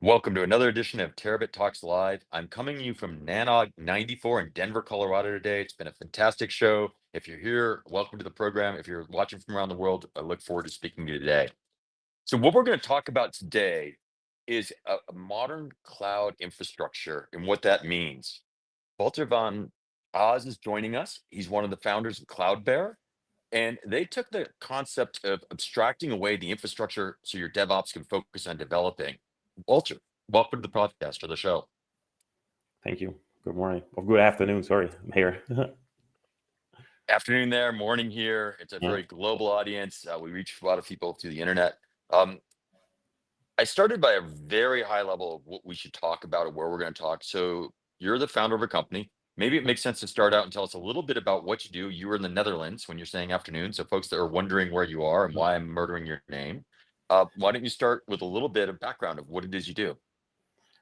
Welcome to another edition of Terabit Talks Live. I'm coming to you from Nanog 94 in Denver, Colorado today. It's been a fantastic show. If you're here, welcome to the program. If you're watching from around the world, I look forward to speaking to you today. So what we're going to talk about today is a modern cloud infrastructure and what that means. Wouter van Os is joining us. He's one of the founders of Cloudbear. And they took the concept of abstracting away the infrastructure so your DevOps can focus on developing. Walter, welcome to the podcast or the show. Thank you. Good morning. Or good afternoon. Sorry, I'm here. Afternoon there, morning here. It's a Yeah. very global audience. We reach a lot of people through the internet. Um, I started by a very high level of what we should talk about or where we're going to talk. So you're the founder of a company. Maybe it makes sense to start out and tell us a little bit about what you do. You were in the Netherlands when you're saying afternoon. So folks that are wondering where you are and why I'm murdering your name, why don't you start with a little bit of background of what it is you do?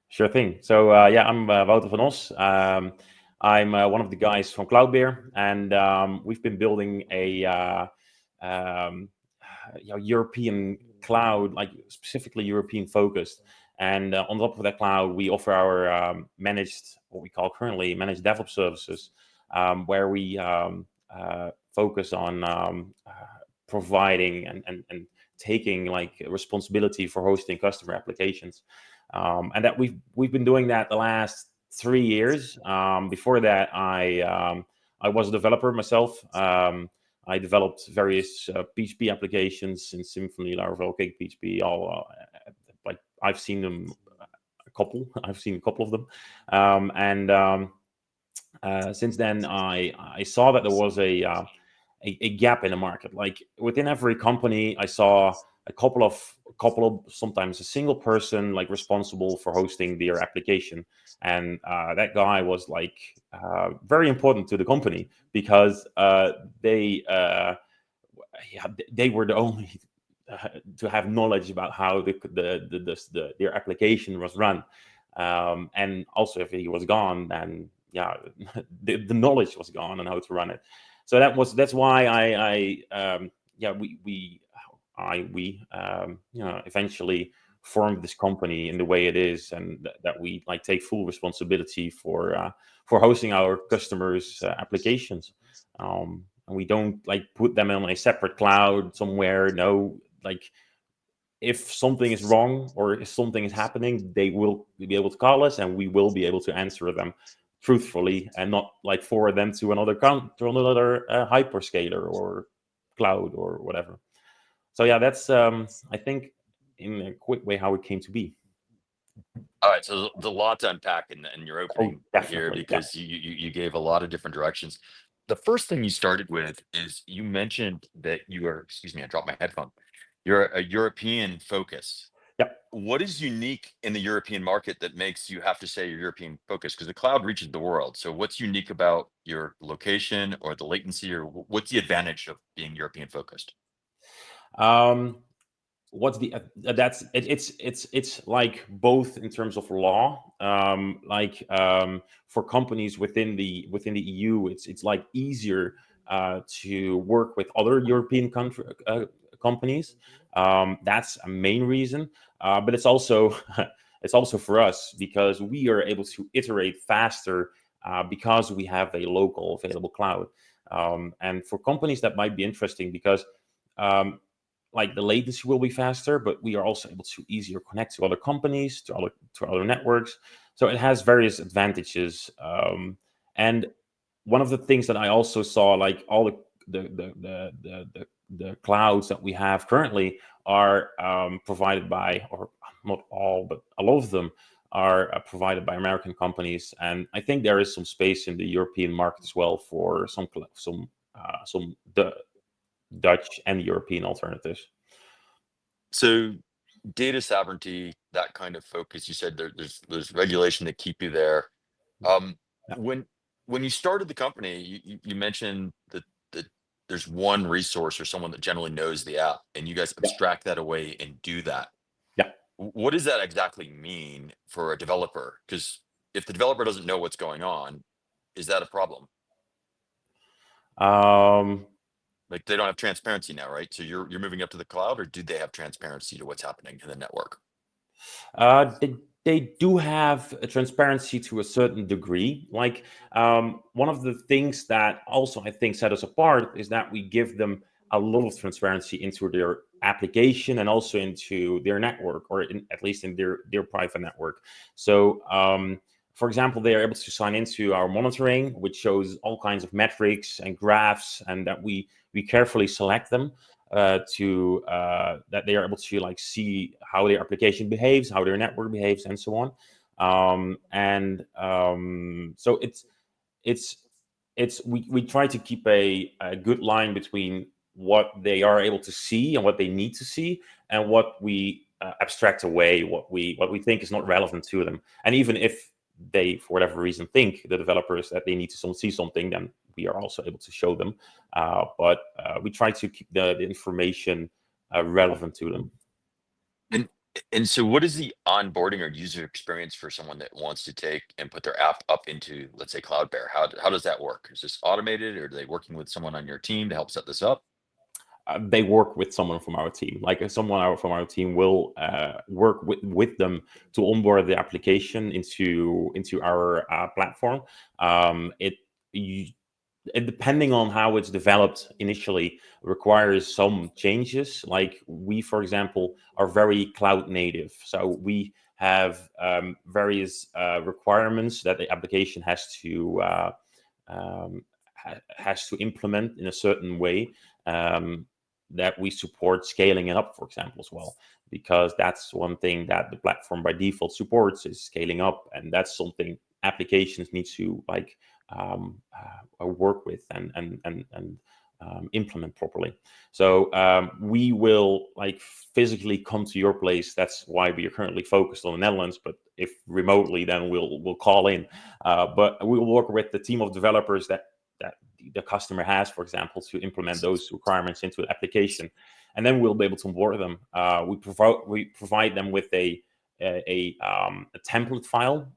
Sure thing. So yeah, I'm Wouter van Os. I'm one of the guys from Cloudbear, and we've been building a um, European cloud, like specifically European focused. And on top of that cloud, we offer our managed, what we call currently managed DevOps services, where we focus on providing and taking like responsibility for hosting customer applications, and that we've been doing that the last 3 years. Before that, I was a developer myself. I developed various PHP applications in Symfony, Laravel, Cake PHP. All like I've seen them a couple. I've seen a couple of them, and since then I saw that there was a gap in the market. Like within every company, I saw a couple of sometimes a single person like responsible for hosting their application, and that guy was like very important to the company because they yeah, they were the only to have knowledge about how their application was run. And also, if he was gone, then yeah, the knowledge was gone on how to run it. So that's why yeah we eventually formed this company in the way it is, and that we like take full responsibility for hosting our customers' applications. And we don't like put them on a separate cloud somewhere. No, like if something is wrong or if something is happening, they will be able to call us, and we will be able to answer them truthfully, and not like forward them to another hyperscaler or cloud or whatever. So yeah, that's I think in a quick way how it came to be. All right, so the lot to unpack in your Oh, opening here definitely, yeah. because you gave a lot of different directions. The first thing you started with is you mentioned that you are, excuse me, I dropped my headphone. You're a European focus. Yeah. What is unique in the European market that makes you have to say you're European focused? Because the cloud reaches the world. So what's unique about your location or the latency, or what's the advantage of being European focused? Um, what's the that's it, it's like both in terms of law, for companies within the EU, it's like easier to work with other European companies. That's a main reason, but it's also it's also for us because we are able to iterate faster because we have a local available cloud. And for companies that might be interesting because um, like the latency will be faster, but we are also able to easier connect to other companies, to other networks. So it has various advantages. And one of the things that I also saw, like all the clouds that we have currently are provided by, or not all, but a lot of them are provided by American companies. And I think there is some space in the European market as well for some Dutch and European alternatives. So data sovereignty, that kind of focus, you said there's regulation that keep you there. Um, Yeah. when you started the company, you mentioned that there's one resource or someone that generally knows the app, and you guys Yeah. abstract that away and do that. Yeah. What does that exactly mean for a developer? Because if the developer doesn't know what's going on, is that a problem? Um, Like they don't have transparency now, right? So you're moving up to the cloud, or do they have transparency to what's happening in the network? uh, they They do have a transparency to a certain degree. Like one of the things that also I think set us apart is that we give them a lot of transparency into their application and also into their network, or at least in their private network. So for example, they are able to sign into our monitoring, which shows all kinds of metrics and graphs, and that we carefully select them to that they are able to like see how their application behaves, how their network behaves, and so on. So it's we try to keep a good line between what they are able to see and what they need to see, and what we abstract away, what we think is not relevant to them. And even if they, for whatever reason, think, the developers, that they need to see something, then we are also able to show them. But we try to keep the information relevant to them. And and so what is the onboarding or user experience for someone that wants to take and put their app up into, let's say, Cloudbear? How does that work? Is this automated, or are they working with someone on your team to help set this up? They work with someone from our team. Like from our team will work with them to onboard the application into our platform. It you, it, depending on how it's developed initially, requires some changes. Like we, for example, are very cloud native, so we have various requirements that the application um, has to implement in a certain way, that we support scaling it up, for example, as well, because that's one thing that the platform by default supports, is scaling up, and that's something applications need to like work with and implement properly. So we will like physically come to your place. That's why we are currently focused on the Netherlands. But if remotely, then we'll call in. But we will work with the team of developers that the customer has, for example, to implement those requirements into the application, and then we'll be able to onboard them. We provide them with a template file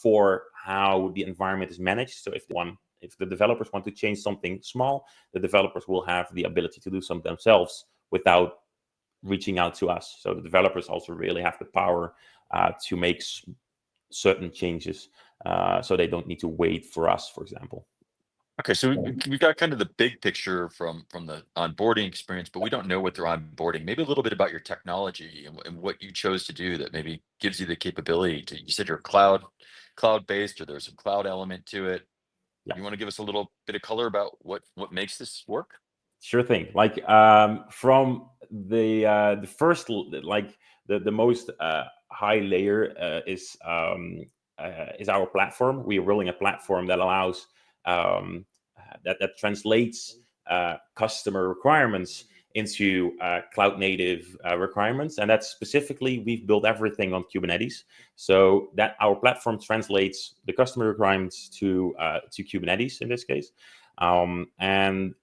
for how the environment is managed. So if the developers want to change something small, the developers will have the ability to do something themselves without reaching out to us. So the developers also really have the power to make certain changes, so they don't need to wait for us, for example. Okay, so we got kind of the big picture from the onboarding experience, but we don't know what they're onboarding. Maybe a little bit about your technology and what you chose to do that maybe gives you the capability to. You said you're cloud based, or there's some cloud element to it. Yeah. You want to give us a little bit of color about what makes this work? Sure thing. Like from the first like the most high layer is our platform. We are building a platform that allows that translates customer requirements into cloud native requirements, and that's specifically we've built everything on Kubernetes, so that our platform translates the customer requirements to Kubernetes in this case, and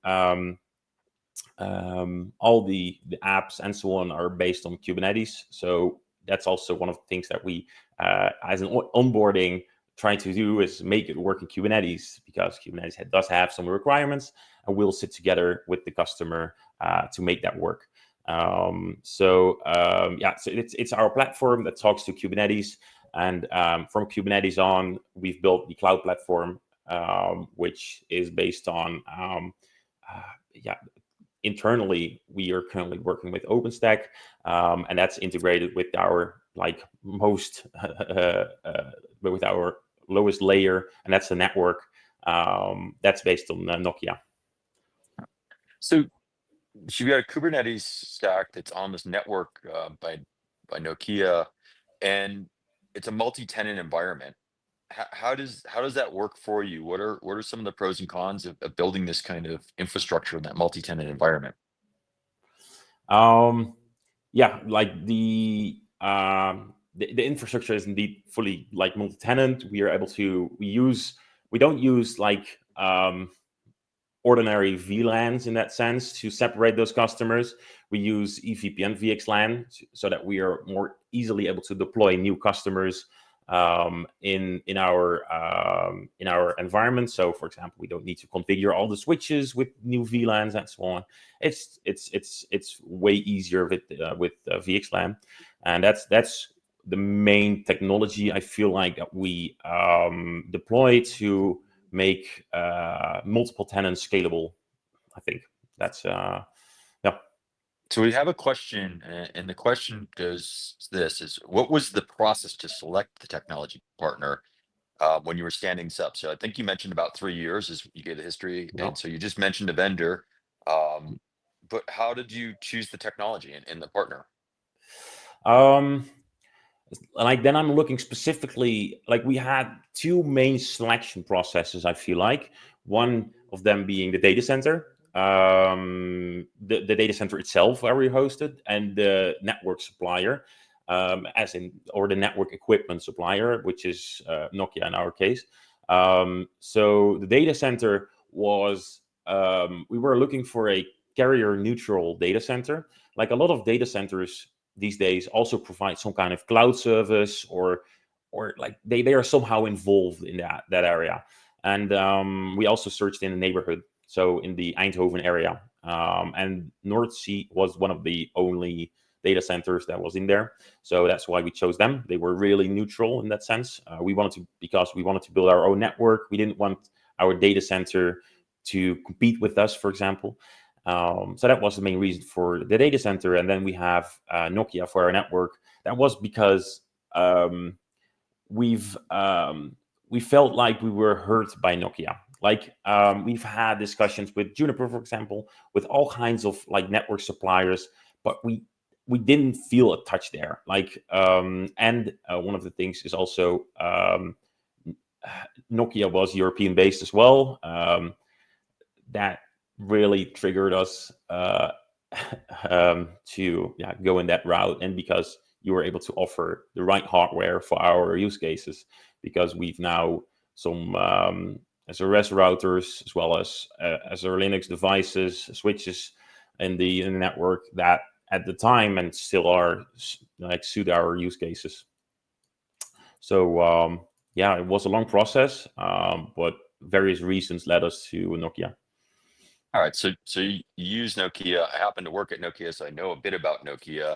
all the apps and so on are based on Kubernetes. So that's also one of the things that we, as an onboarding, try to do, is make it work in Kubernetes, because Kubernetes does have some requirements, and we'll sit together with the customer to make that work. So it's our platform that talks to Kubernetes, and from Kubernetes on, we've built the cloud platform, which is based on yeah internally, we are currently working with OpenStack, and that's integrated with our like most with our lowest layer, and that's the network that's based on Nokia. So you've got a Kubernetes stack that's on this network by Nokia, and it's a multi-tenant environment. How does that work for you? What are some of the pros and cons of building this kind of infrastructure in that multi-tenant environment? Um, yeah, like the infrastructure is indeed fully like multi-tenant. We are able to we don't use like ordinary VLANs in that sense to separate those customers. We use EVPN VXLAN so that we are more easily able to deploy new customers in our environment. So, for example, we don't need to configure all the switches with new VLANs and so on. It's way easier with VXLAN, and that's the main technology I feel like that we deploy to make multiple tenants scalable. I think that's yeah. So we have a question, and the question goes this: is what was the process to select the technology partner when you were standing this up? So I think you mentioned about 3 years is you gave the history, Yeah. and so you just mentioned a vendor, um, but how did you choose the technology and the partner? Um, like then I'm looking specifically, like we had two main selection processes. I feel like one of them being the data center, the data center itself where we hosted, and the network supplier, as in or the network equipment supplier, which is Nokia in our case. So the data center was we were looking for a carrier neutral data center. Like a lot of data centers these days also provide some kind of cloud service, or like they are somehow involved in that area. And we also searched in the neighborhood, so in the Eindhoven area, and North Sea was one of the only data centers that was in there, so that's why we chose them. They were really neutral in that sense. We wanted to, because we wanted to build our own network. We didn't want our data center to compete with us, for example. So that was the main reason for the data center. And then we have Nokia for our network. That was because we've we felt like we were hurt by Nokia. Like we've had discussions with Juniper, for example, with all kinds of like network suppliers, but we didn't feel a touch there. Like and one of the things is also Nokia was European based as well. That really triggered us to go in that route, and because you were able to offer the right hardware for our use cases, because we've now some SRS routers as well as our Linux devices, switches in the network that at the time and still are like suit our use cases. So yeah, it was a long process, but various reasons led us to Nokia. All right, so you use Nokia. I happen to work at Nokia, so I know a bit about Nokia.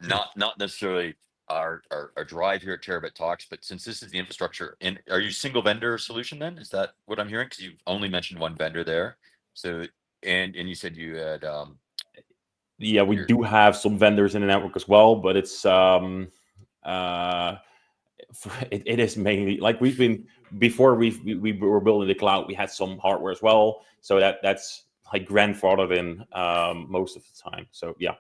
Not necessarily our drive here at Terabit Talks, but since this is the infrastructure, and are you single vendor solution then? Is that what I'm hearing? Because you've only mentioned one vendor there. So and you said you had Yeah, we your do have some vendors in the network as well, but it's uh it is mainly like we've been before we were building the cloud. We had some hardware as well, so that's like grandfathered in most of the time. So yeah.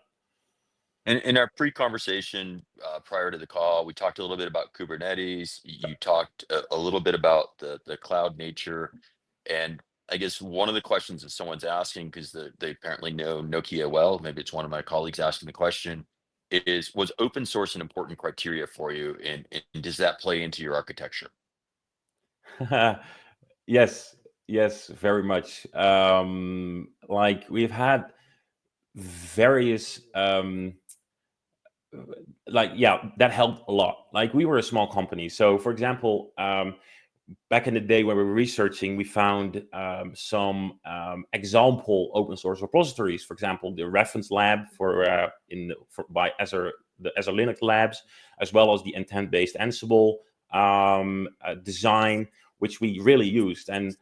in our pre-conversation prior to the call, we talked a little bit about Kubernetes. You talked a little bit about the cloud nature, and I guess one of the questions that someone's asking, because they apparently know Nokia well, maybe it's one of my colleagues asking the question, is was open source an important criteria for you, and does that play into your architecture? Yes, yes, very much. Like we've had various like yeah, that helped a lot. Like we were a small company, so for example, back in the day when we were researching, we found some example open source repositories. For example, the reference lab by Azure, the Azure Linux labs, as well as the intent-based Ansible design, which we really used. And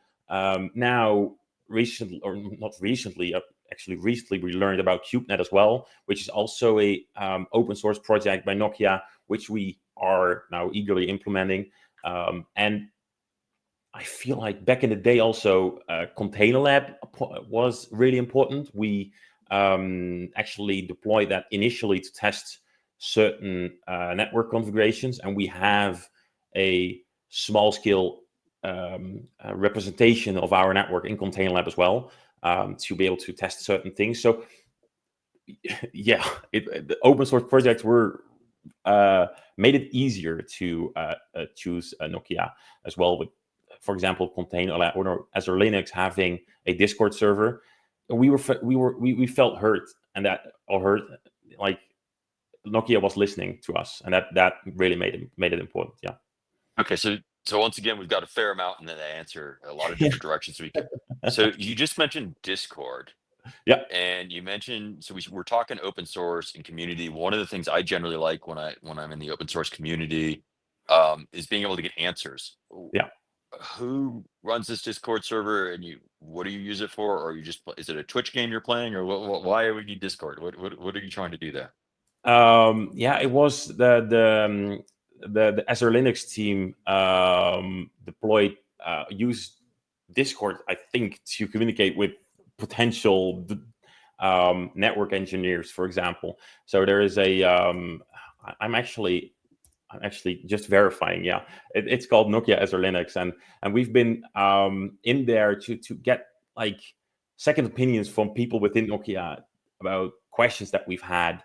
now, recently, or not recently, actually recently, we learned about CubeNet as well, which is also a open source project by Nokia, which we are now eagerly implementing. And I feel like back in the day, also Container Lab was really important. We actually deployed that initially to test certain network configurations, and we have a small scale representation of our network in Container Lab as well, to be able to test certain things. So yeah, the open source projects were made it easier to choose Nokia as well. With, for example, Container Lab or Azure Linux having a Discord server, we felt hurt, and that or hurt like Nokia was listening to us, and that really made it important. Yeah. Okay, so once again, we've got a fair amount, and then they answer a lot of different directions we could. So you just mentioned Discord. Yeah, And you mentioned, so we're talking open source and community. One of the things I generally like when I'm in the open source community is being able to get answers. yeah. Who runs this Discord server, and what do you use it for? Or you just is it a Twitch game you're playing, or why do we need Discord? What are you trying to do there? Yeah, it was the Azure Linux team deployed used Discord, I think, to communicate with potential network engineers, for example. So there is a I'm actually just verifying. Yeah, it's called Nokia Azure Linux, and we've been in there to get like second opinions from people within Nokia about questions that we've had.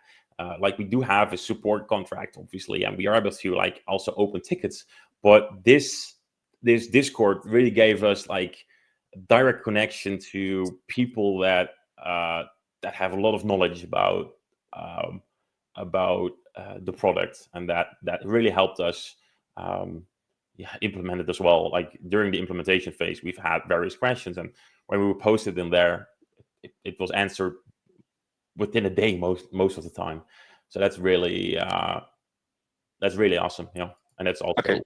Like we do have a support contract, obviously, and we are able to like also open tickets. But this Discord really gave us like direct connection to people that have a lot of knowledge um, about the product, and that really helped us yeah, implement it as well. Like during the implementation phase, we've had various questions, and when we were posted in there, it was answered within a day most of the time. So that's really awesome, you know. And that's Okay. also,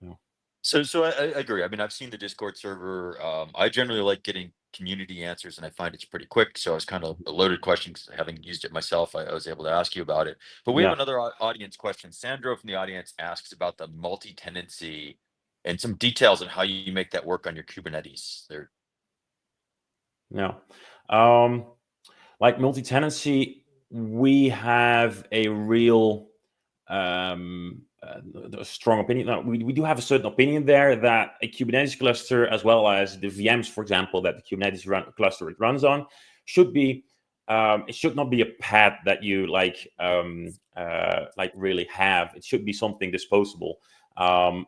you know, So I agree. I mean, I've seen the Discord server. I generally like getting community answers, and I find it's pretty quick. So it's kind of a loaded question, 'cause having used it myself, I was able to ask you about it. But we have yeah, another audience question. Sandro from the audience asks about the multi-tenancy and some details on how you make that work on your Kubernetes. There. yeah. Um, like multi-tenancy, we have a real a strong opinion. No, we do have a certain opinion there that a Kubernetes cluster, as well as the VMs, for example, that the Kubernetes cluster it runs on, should be. It should not be a pad that you like really have. It should be something disposable. And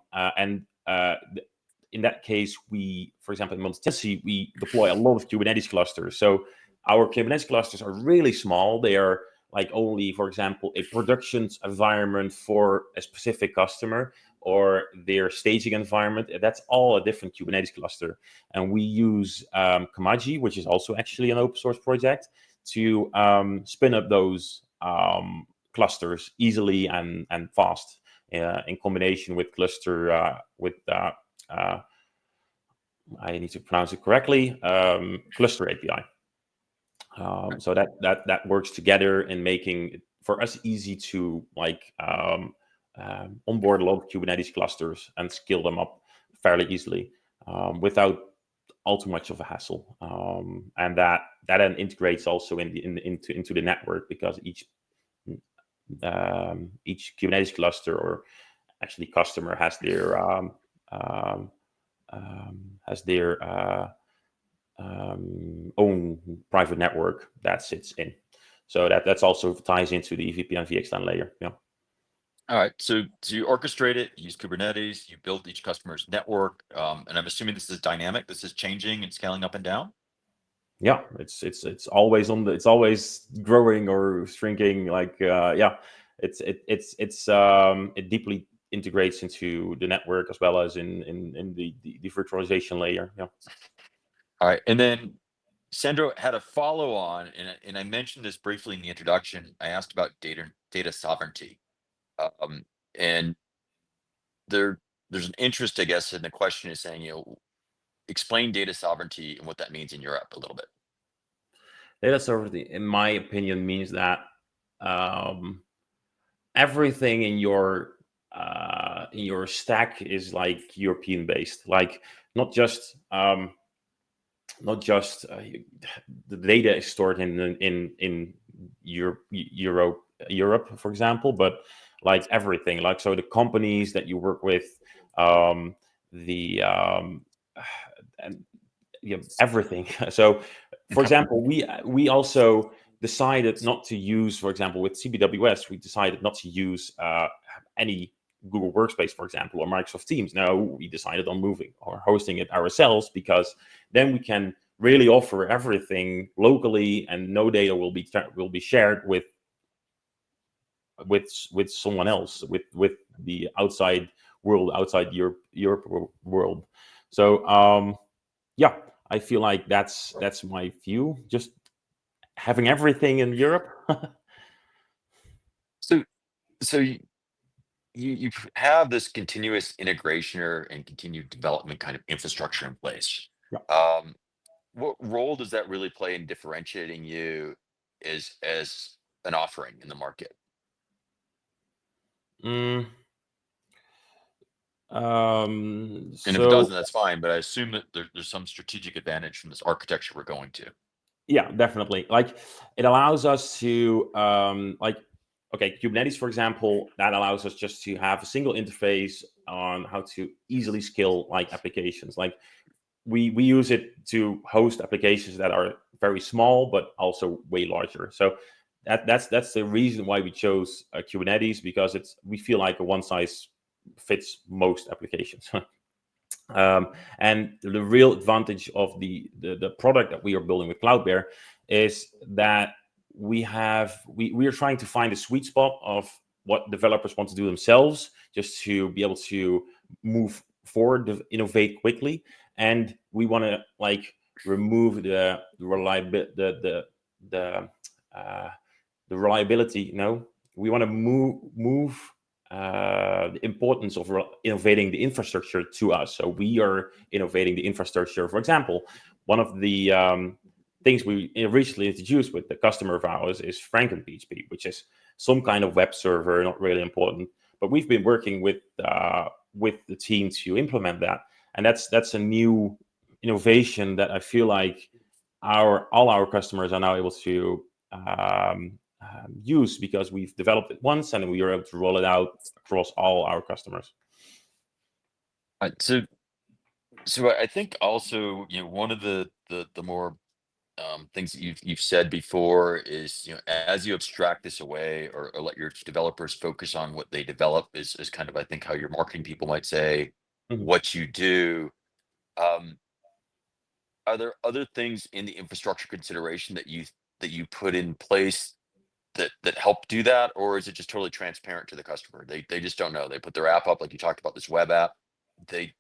in that case, we, for example, in multi-tenancy, we deploy a lot of Kubernetes clusters. So our Kubernetes clusters are really small. They are like only, for example, a production environment for a specific customer, or their staging environment. That's all a different Kubernetes cluster. And we use Kamaji, which is also actually an open source project, to spin up those clusters easily and fast in combination with cluster with I need to pronounce it correctly, cluster API. So that works together in making it for us easy to like onboard a lot of Kubernetes clusters and scale them up fairly easily without all too much of a hassle. And that then integrates also into the network, because each Kubernetes cluster, or actually customer, um, has their own private network that sits in. So that's also ties into the VPN VXLAN layer. Yeah, All right. So you orchestrate it, you use Kubernetes, you build each customer's network, and I'm assuming this is dynamic. This is changing and scaling up and down. yeah. It's always it's always growing or shrinking. Like yeah, it deeply integrates into the network, as well as in the virtualization layer. Yeah. All right. And then Sandro had a follow on, and I mentioned this briefly in the introduction. I asked about data sovereignty. Um, and there's an interest, I guess, in the question is saying, explain data sovereignty and what that means in Europe a little bit. Data sovereignty, in my opinion, means that um, everything in your stack is like European based. Like not just the data is stored in Europe, for example, but like everything. Like so, the companies that you work with, the and yeah, everything. So, for Okay. example, we also decided not to use, for example, with CBWS, we decided not to use any Google Workspace, for example, or Microsoft Teams. No, we decided on moving or hosting it ourselves, because then we can really offer everything locally, and no data will be shared with someone else, with the outside world, outside Europe world. So yeah, I feel like that's my view. Just having everything in Europe. So so you have this continuous integration and continued development kind of infrastructure in place. Yeah. Um, what role does that really play in differentiating you as an offering in the market? Mm, And if it so doesn't, that's fine. But I assume that there's some strategic advantage from this architecture we're going to. yeah, definitely. Like it allows us to like okay, Kubernetes, for example, that allows us just to have a single interface on how to easily scale like applications. Like we use it to host applications that are very small but also way larger. So that's the reason why we chose Kubernetes, because we feel like a one size fits most applications. And the real advantage of the product that we are building with Cloudbear is that we are trying to find a sweet spot of what developers want to do themselves, just to be able to move forward, innovate quickly, and we want to like remove reliability, the uh, the reliability. We want to move the importance of innovating the infrastructure to us. So we are innovating the infrastructure. For example, one of the things we recently introduced with the customer of ours is FrankenPHP, which is some kind of web server, not really important. But we've been working with the team to implement that, and that's a new innovation that I feel like all our customers are now able to use, because we've developed it once and we are able to roll it out across all our customers. So I think also, one of the more things that you've said before is, as you abstract this away, or let your developers focus on what they develop, is kind of, I think, how your marketing people might say Mhm. what you do. Um, are there other things in the infrastructure consideration that you put in place that help do that, or is it just totally transparent to the customer? They just don't know. They put their app up, like you talked about this web app. They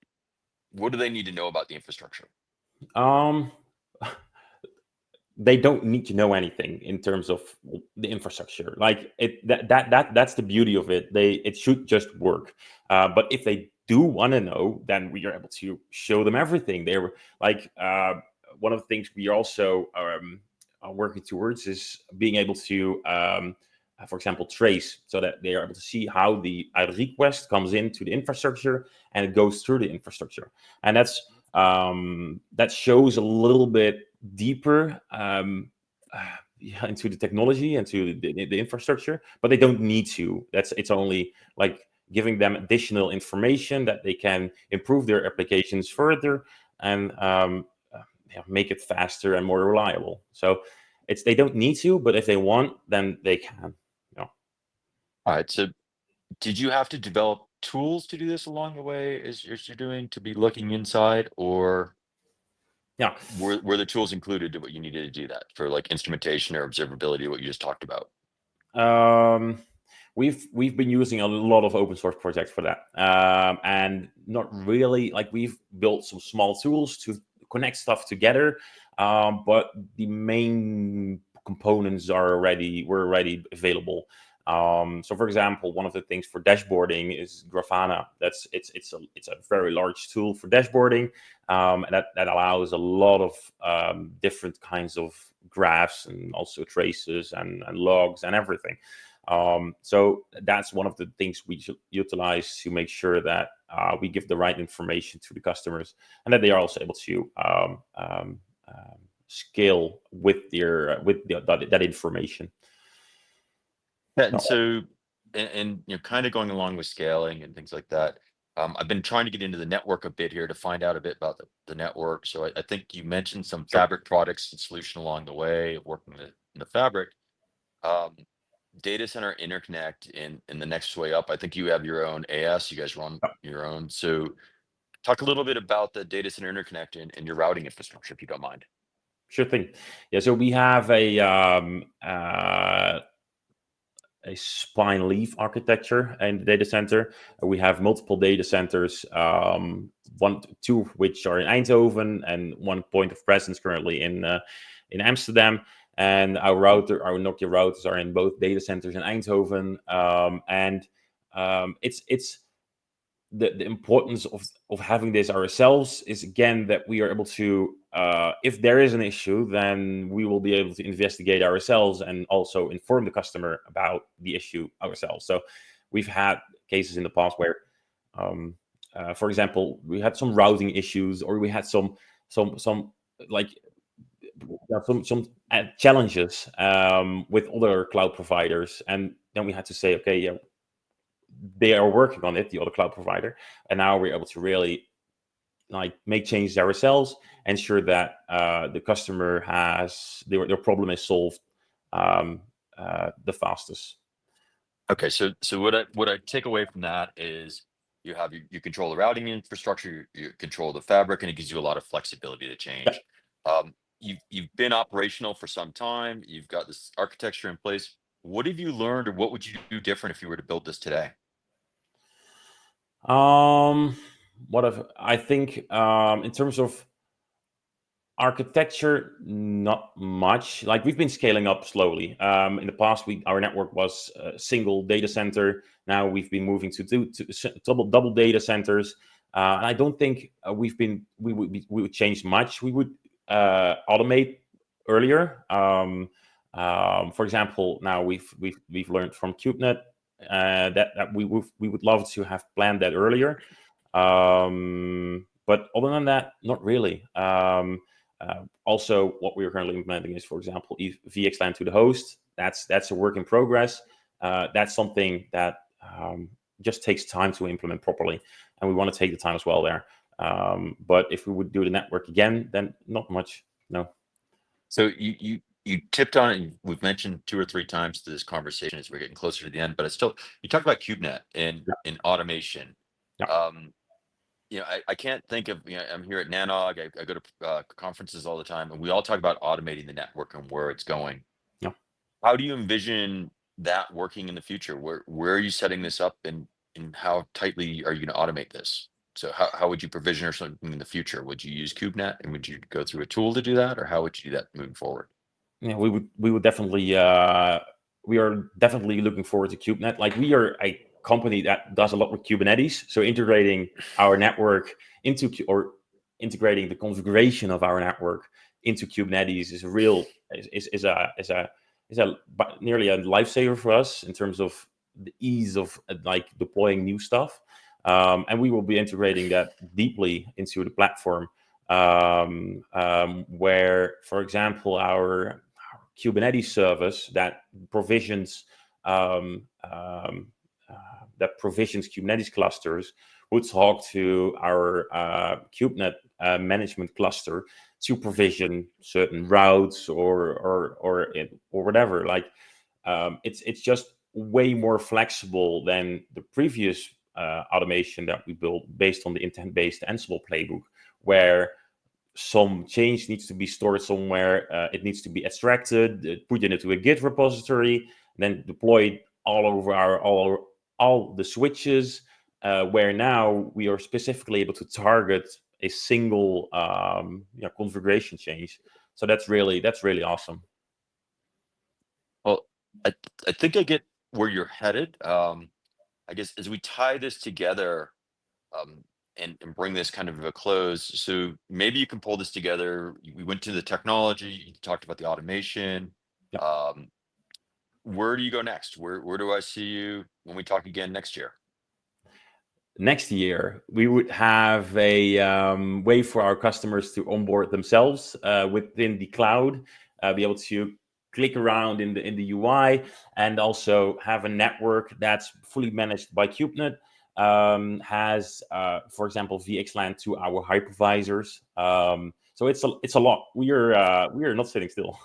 What do they need to know about the infrastructure? Um, they don't need to know anything in terms of the infrastructure. Like that's the beauty of it. It should just work. But if they do want to know, then we are able to show them everything. They're like one of the things we also are working towards is being able to for example, trace, so that they are able to see how the request comes into the infrastructure and it goes through the infrastructure. And that shows a little bit deeper yeah, into the technology, into the infrastructure, but they don't need to. It's only like giving them additional information that they can improve their applications further and yeah, make it faster and more reliable. So they don't need to, but if they want, then they can. You All right. So did you have to develop tools to do this along the way as you're doing, to be looking inside, or Yeah. were the tools included to what you needed to do that, for like instrumentation or observability, what you just talked about? Um, we've been using a lot of open source projects for that, and not really like we've built some small tools to connect stuff together, but the main components were already available. So, for example, one of the things for dashboarding is Grafana. It's a very large tool for dashboarding, and that allows a lot of different kinds of graphs and also traces and logs and everything. So that's one of the things we should utilize to make sure that we give the right information to the customers, and that they are also able to scale with that information. Yeah, and So, so, and kind of going along with scaling and things like that. I've been trying to get into the network a bit here to find out a bit about the network. So I think you mentioned some sure. fabric products and solution along the way, working in the fabric. Um, Data center interconnect in the next way up. I think you have your own AS. You guys run your own. So talk a little bit about the data center interconnect and your routing infrastructure, if you don't mind. Sure thing. Yeah, so we have a spine leaf architecture in the data center. We have multiple data centers, two of which are in Eindhoven, and one point of presence currently in Amsterdam. and our Nokia routers are in both data centers in Eindhoven, and it's the importance of having this ourselves is again that we are able to, if there is an issue, then we will be able to investigate ourselves and also inform the customer about the issue ourselves. So we've had cases in the past where, for example, we had some routing issues, or we had some like some challenges with other cloud providers, and then we had to say, okay, yeah, they are working on it, the other cloud provider, and now we're able to really like make changes ourselves, ensure that the customer has their problem is solved the fastest. Okay, so what I take away from that is you control the routing infrastructure, you control the fabric, and it gives you a lot of flexibility to Yeah. change. You've been operational for some time. You've got this architecture in place. What have you learned, or what would you do different if you were to build this today? What I think in terms of architecture, not much. Like we've been scaling up slowly. In the past, our network was a single data center. Now we've been moving to double data centers. And I don't think we would change much. We would automate earlier. For example, now we've learned from KubeNet that we would love to have planned that earlier. But other than that, not really. Also, what we are currently implementing is, for example, VXLAN to the host. That's a work in progress. That's something that just takes time to implement properly, and we want to take the time as well there. But if we would do the network again, then not much. No. So you tipped on it. And we've mentioned 2 or 3 times to this conversation as we're getting closer to the end, but it's still, you talked about KubeNet and Yeah. in automation. Yeah. I can't think of, I'm here at Nanog. I go to conferences all the time, and we all talk about automating the network and where it's going. Yeah. How do you envision that working in the future? Where are you setting this up, and how tightly are you going to automate this? So how would you provision or something in the future? Would you use KubeNet, and would you go through a tool to do that, or how would you do that moving forward? Yeah, we would definitely we are definitely looking forward to KubeNet. Like we are a company that does a lot with Kubernetes, so integrating our network into or integrating the configuration of our network into Kubernetes is a real nearly a lifesaver for us in terms of the ease of like deploying new stuff. And we will be integrating that deeply into the platform, where, for example, our Kubernetes service that provisions Kubernetes clusters would talk to our KubeNet management cluster to provision certain routes or whatever. Like it's just way more flexible than the previous automation that we built based on the intent-based Ansible playbook, where some change needs to be stored somewhere. It needs to be extracted, put it into a Git repository, then deployed all over all the switches. Where now we are specifically able to target a single configuration change. So that's really awesome. Well, I I think I get where you're headed. I guess as we tie this together, um, and bring this kind of a close, so maybe you can pull this together. We went to the technology. You talked about the automation. Yeah. Um, where do you go next? Where do I see you when we talk again next year? Next year, we would have a way for our customers to onboard themselves within the cloud, be able to click around in the UI, and also have a network that's fully managed by KubeNet. Has, for example, VXLAN to our hypervisors. So it's a lot. We are not sitting still.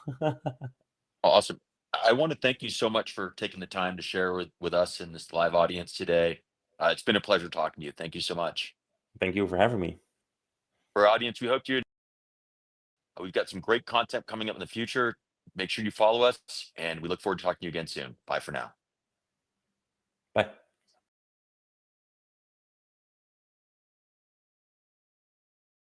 Awesome. I want to thank you so much for taking the time to share with us in this live audience today. It's been a pleasure talking to you. Thank you so much. Thank you for having me. For our audience, we hope you. We've got some great content coming up in the future. Make sure you follow us, and we look forward to talking to you again soon. Bye for now. Bye.